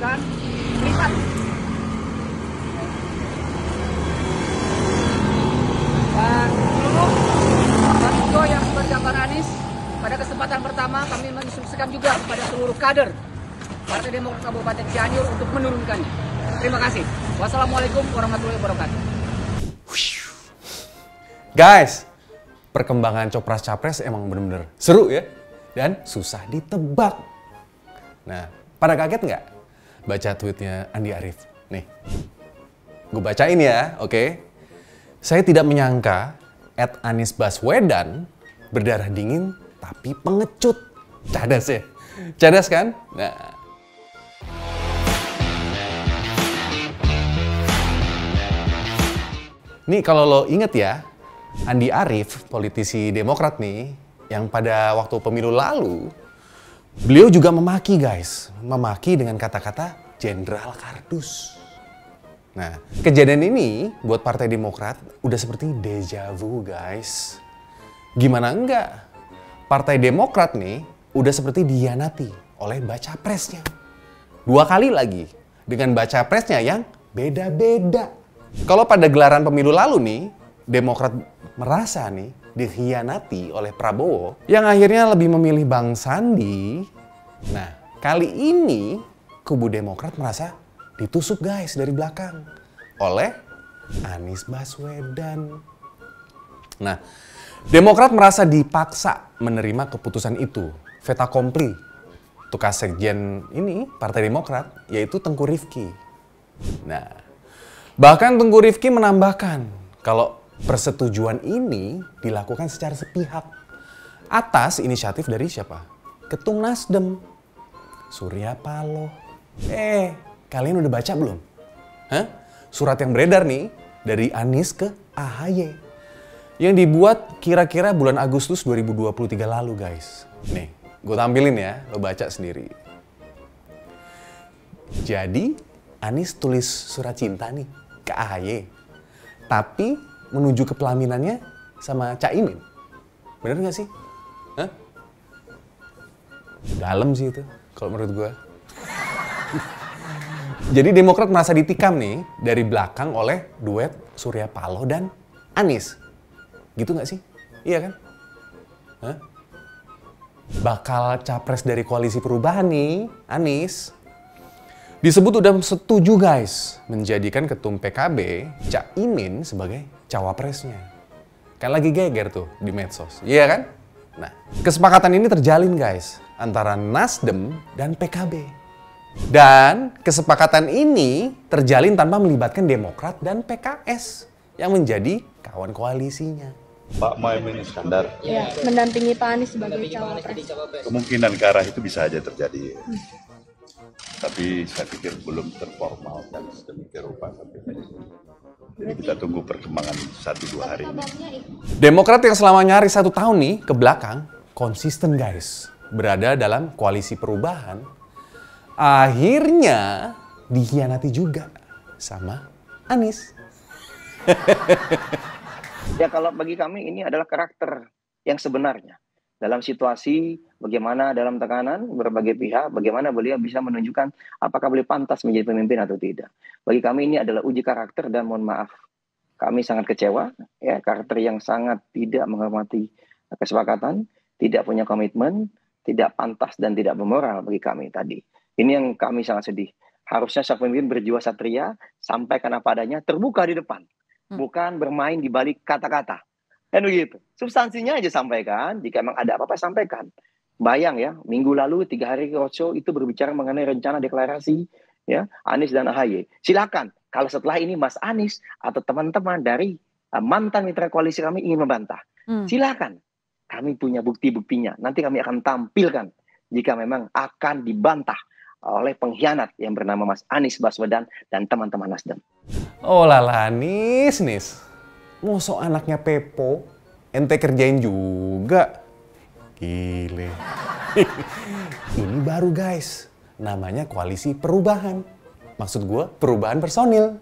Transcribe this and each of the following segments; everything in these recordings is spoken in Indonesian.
akan lipat. Dan seluruh baliho yang bergambar Anies, pada kesempatan pertama kami menginstruksikan juga kepada seluruh kader Partai Demokrat Kabupaten Cianjur untuk menurunkannya. Terima kasih. Wassalamualaikum warahmatullahi wabarakatuh. Guys, perkembangan Copras-Capres emang bener-bener seru ya, dan susah ditebak. Nah, pada kaget nggak baca tweetnya Andi Arief? Nih, gue bacain ya, oke? Saya tidak menyangka @Anies Baswedan berdarah dingin tapi pengecut. Cadas ya? Cadas kan? Nah. Nih kalau lo inget ya, Andi Arief, politisi Demokrat nih, yang pada waktu pemilu lalu, beliau juga memaki guys. Memaki dengan kata-kata Jenderal Kardus. Nah, kejadian ini buat Partai Demokrat udah seperti deja vu guys. Gimana enggak? Partai Demokrat nih udah seperti dihianati oleh baca presnya. 2 kali lagi dengan baca presnya yang beda-beda. Kalau pada gelaran pemilu lalu nih, Demokrat merasa nih dikhianati oleh Prabowo yang akhirnya lebih memilih Bang Sandi. Nah, kali ini kubu Demokrat merasa ditusuk guys dari belakang oleh Anies Baswedan. Nah, Demokrat merasa dipaksa menerima keputusan itu. Fait accompli untuk sekjen ini Partai Demokrat, yaitu Tengku Rifki. Nah, bahkan Tengku Rifki menambahkan kalau persetujuan ini dilakukan secara sepihak atas inisiatif dari siapa? Ketum Nasdem, Surya Paloh. Kalian udah baca belum? Hah? Surat yang beredar nih dari Anies ke AHY yang dibuat kira-kira bulan Agustus 2023 lalu guys. Nih, gue tampilin ya, lo baca sendiri. Jadi Anies tulis surat cinta nih ke AHY, tapi menuju ke pelaminannya sama Caimin. Bener gak sih? Hah? Dalam sih itu, kalau menurut gue. Jadi Demokrat merasa ditikam nih dari belakang oleh duet Surya Paloh dan Anies. Gitu gak sih? Iya kan? Hah? Bakal capres dari koalisi perubahan nih, Anies. Disebut udah setuju guys menjadikan ketum PKB Caimin sebagai cawapresnya. Kan lagi geger tuh di medsos, iya kan? Nah, kesepakatan ini terjalin guys antara Nasdem dan PKB. Dan kesepakatan ini terjalin tanpa melibatkan Demokrat dan PKS yang menjadi kawan koalisinya. Pak Muhaimin Iskandar ya, mendampingi Pak Anies sebagai cawapres. Kemungkinan ke arah itu bisa aja terjadi. Tapi saya pikir belum terformal dan sedemikian rupa sampai saat ini. Jadi kita tunggu perkembangan 1-2 hari ini. Demokrat yang selama nyaris 1 tahun nih ke belakang konsisten guys berada dalam koalisi perubahan, akhirnya dikhianati juga sama Anies. Ya kalau bagi kami ini adalah karakter yang sebenarnya. Dalam situasi bagaimana dalam tekanan berbagai pihak, bagaimana beliau bisa menunjukkan apakah beliau pantas menjadi pemimpin atau tidak. Bagi kami ini adalah uji karakter dan mohon maaf, kami sangat kecewa, ya karakter yang sangat tidak menghormati kesepakatan, tidak punya komitmen, tidak pantas dan tidak bermoral bagi kami tadi. Ini yang kami sangat sedih. Harusnya sang pemimpin berjiwa satria, sampaikan apa adanya, terbuka di depan. Bukan bermain di balik kata-kata. Kan begitu. Substansinya aja sampaikan. Jika memang ada apa-apa sampaikan. Bayang ya, minggu lalu 3 hari roadshow itu berbicara mengenai rencana deklarasi ya Anies dan AHY. Silakan. Kalau setelah ini Mas Anies atau teman-teman dari mantan mitra koalisi kami ingin membantah. Silakan. Kami punya bukti-buktinya. Nanti kami akan tampilkan jika memang akan dibantah oleh pengkhianat yang bernama Mas Anies Baswedan dan teman-teman Nasdem. Oh lala, Nis. Mosok anaknya Pepo, ente kerjain juga. Gile. Ini baru guys, namanya koalisi perubahan. Maksud gue perubahan personil.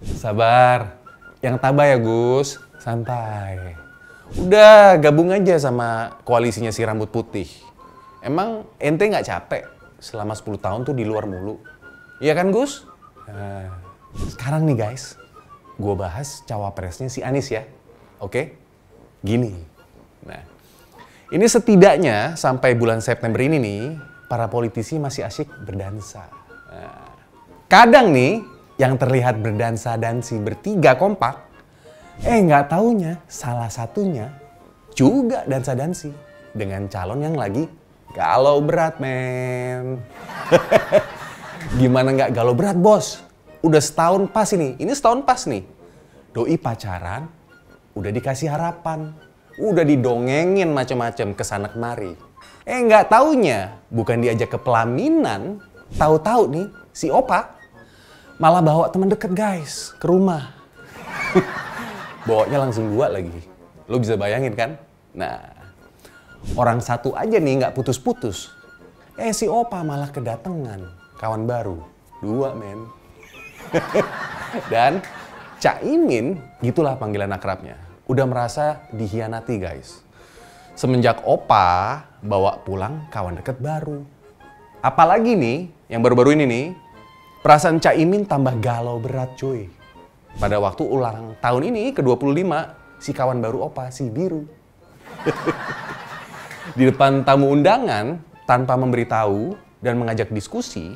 Sabar, yang tabah ya Gus, santai. Udah gabung aja sama koalisinya si rambut putih. Emang ente nggak capek selama 10 tahun tuh di luar mulu? Iya kan Gus? Nah, sekarang nih guys, gue bahas cawapresnya si Anies ya. Oke? Gini. Nah, ini setidaknya sampai bulan September ini nih, para politisi masih asyik berdansa. Nah, kadang nih, yang terlihat berdansa-dansi bertiga kompak, nggak taunya salah satunya juga dansa-dansi dengan calon yang lagi galau berat, men. Gimana nggak galau berat, bos? Udah setahun pas ini setahun pas nih. Doi pacaran, udah dikasih harapan, udah didongengin macam-macam kesana kemari. Nggak taunya, bukan diajak ke pelaminan, tahu-tahu nih si Opa malah bawa teman deket guys ke rumah. Bawanya langsung 2 lagi. Lo bisa bayangin kan? Nah, orang satu aja nih nggak putus-putus. Si Opa malah kedatangan kawan baru. 2 men. Dan Caimin, gitulah panggilan akrabnya, udah merasa dikhianati guys. Semenjak Opa bawa pulang kawan deket baru. Apalagi nih, yang baru-baru ini nih, perasaan Caimin tambah galau berat cuy. Pada waktu ulang tahun ini ke-25, si kawan baru Opa, si Biru. Di depan tamu undangan, tanpa memberitahu dan mengajak diskusi,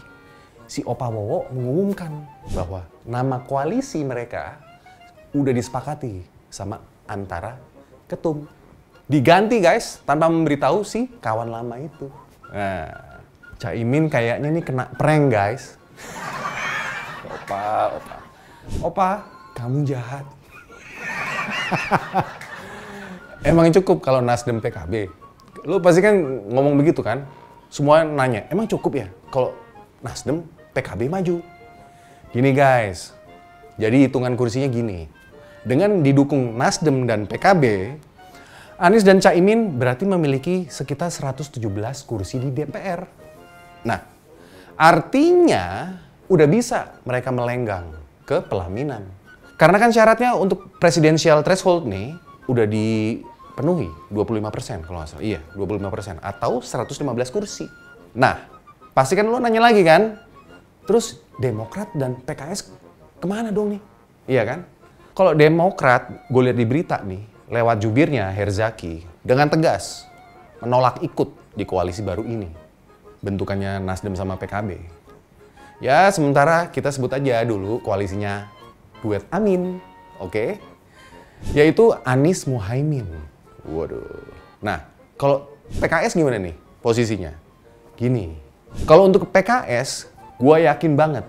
si Opa Wowo mengumumkan bahwa nama koalisi mereka udah disepakati sama antara ketum. Diganti guys, tanpa memberitahu si kawan lama itu. Nah, Caimin kayaknya nih kena prank guys. Opa, kamu jahat. Emang cukup kalau Nasdem PKB? Lu pasti kan ngomong begitu kan? Semua nanya, emang cukup ya kalau Nasdem PKB maju? Gini guys, jadi hitungan kursinya gini. Dengan didukung Nasdem dan PKB, Anies dan Caimin berarti memiliki sekitar 117 kursi di DPR. Nah, artinya udah bisa mereka melenggang ke pelaminan. Karena kan syaratnya untuk presidensial threshold nih udah dipenuhi 25% kalau nggak salah. Iya, 25% atau 115 kursi. Nah, pasti kan lo nanya lagi kan? Terus Demokrat dan PKS kemana dong nih? Iya kan? Kalau Demokrat, gue lihat di berita nih, lewat jubirnya Herzaki dengan tegas menolak ikut di koalisi baru ini. Bentukannya Nasdem sama PKB. Ya, sementara kita sebut aja dulu koalisinya duet Amin, oke? Yaitu Anies Muhaimin. Waduh. Nah, kalau PKS gimana nih posisinya? Gini, kalau untuk PKS, gue yakin banget.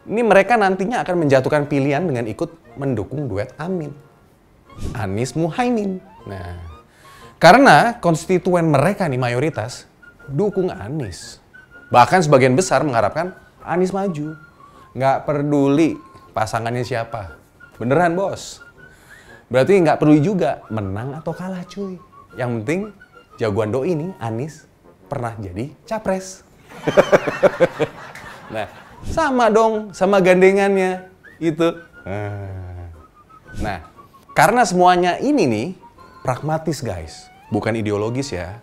Ini mereka nantinya akan menjatuhkan pilihan dengan ikut mendukung duet Amin. Anies Muhaimin. Nah, karena konstituen mereka nih mayoritas dukung Anies. Bahkan sebagian besar mengharapkan Anies maju. Nggak peduli pasangannya siapa. Beneran bos. Berarti nggak peduli juga menang atau kalah cuy. Yang penting jagoan doi ini Anies pernah jadi capres. Nah, sama dong sama gandengannya itu. Nah, karena semuanya ini nih pragmatis guys, bukan ideologis ya.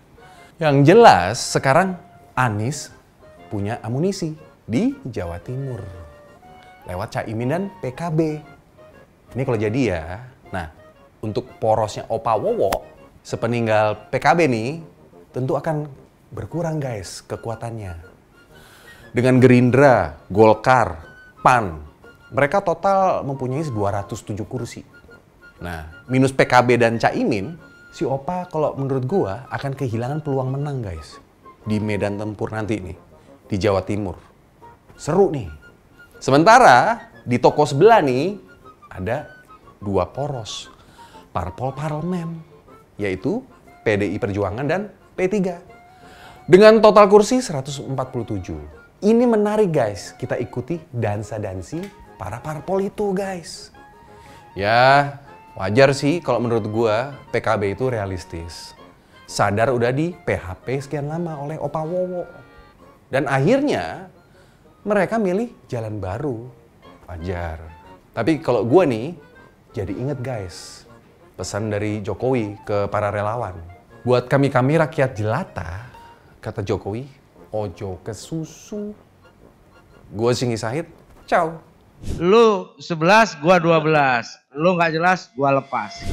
Yang jelas sekarang Anies punya amunisi di Jawa Timur lewat Caimin dan PKB. Ini kalau jadi ya. Nah, untuk porosnya Opa Wowo sepeninggal PKB nih tentu akan berkurang guys kekuatannya. Dengan Gerindra, Golkar, PAN, mereka total mempunyai 207 kursi. Nah, minus PKB dan Caimin, si Opa kalau menurut gua akan kehilangan peluang menang guys di medan tempur nanti nih di Jawa Timur. Seru nih. Sementara di toko sebelah nih ada 2 poros parpol parlemen, yaitu PDI Perjuangan dan P3. Dengan total kursi 147. Ini menarik guys, kita ikuti dansa-dansi para parpol itu guys. Ya, wajar sih kalau menurut gua PKB itu realistis. Sadar udah di PHP sekian lama oleh Opa Wowo. Dan akhirnya mereka milih jalan baru. Wajar. Tapi kalau gua nih, jadi inget guys, pesan dari Jokowi ke para relawan. Buat kami-kami rakyat jelata, kata Jokowi, ojo ke susu. Gue Singi Sahid, ciao. Lu 11, gua 12. Lu nggak jelas, gua lepas.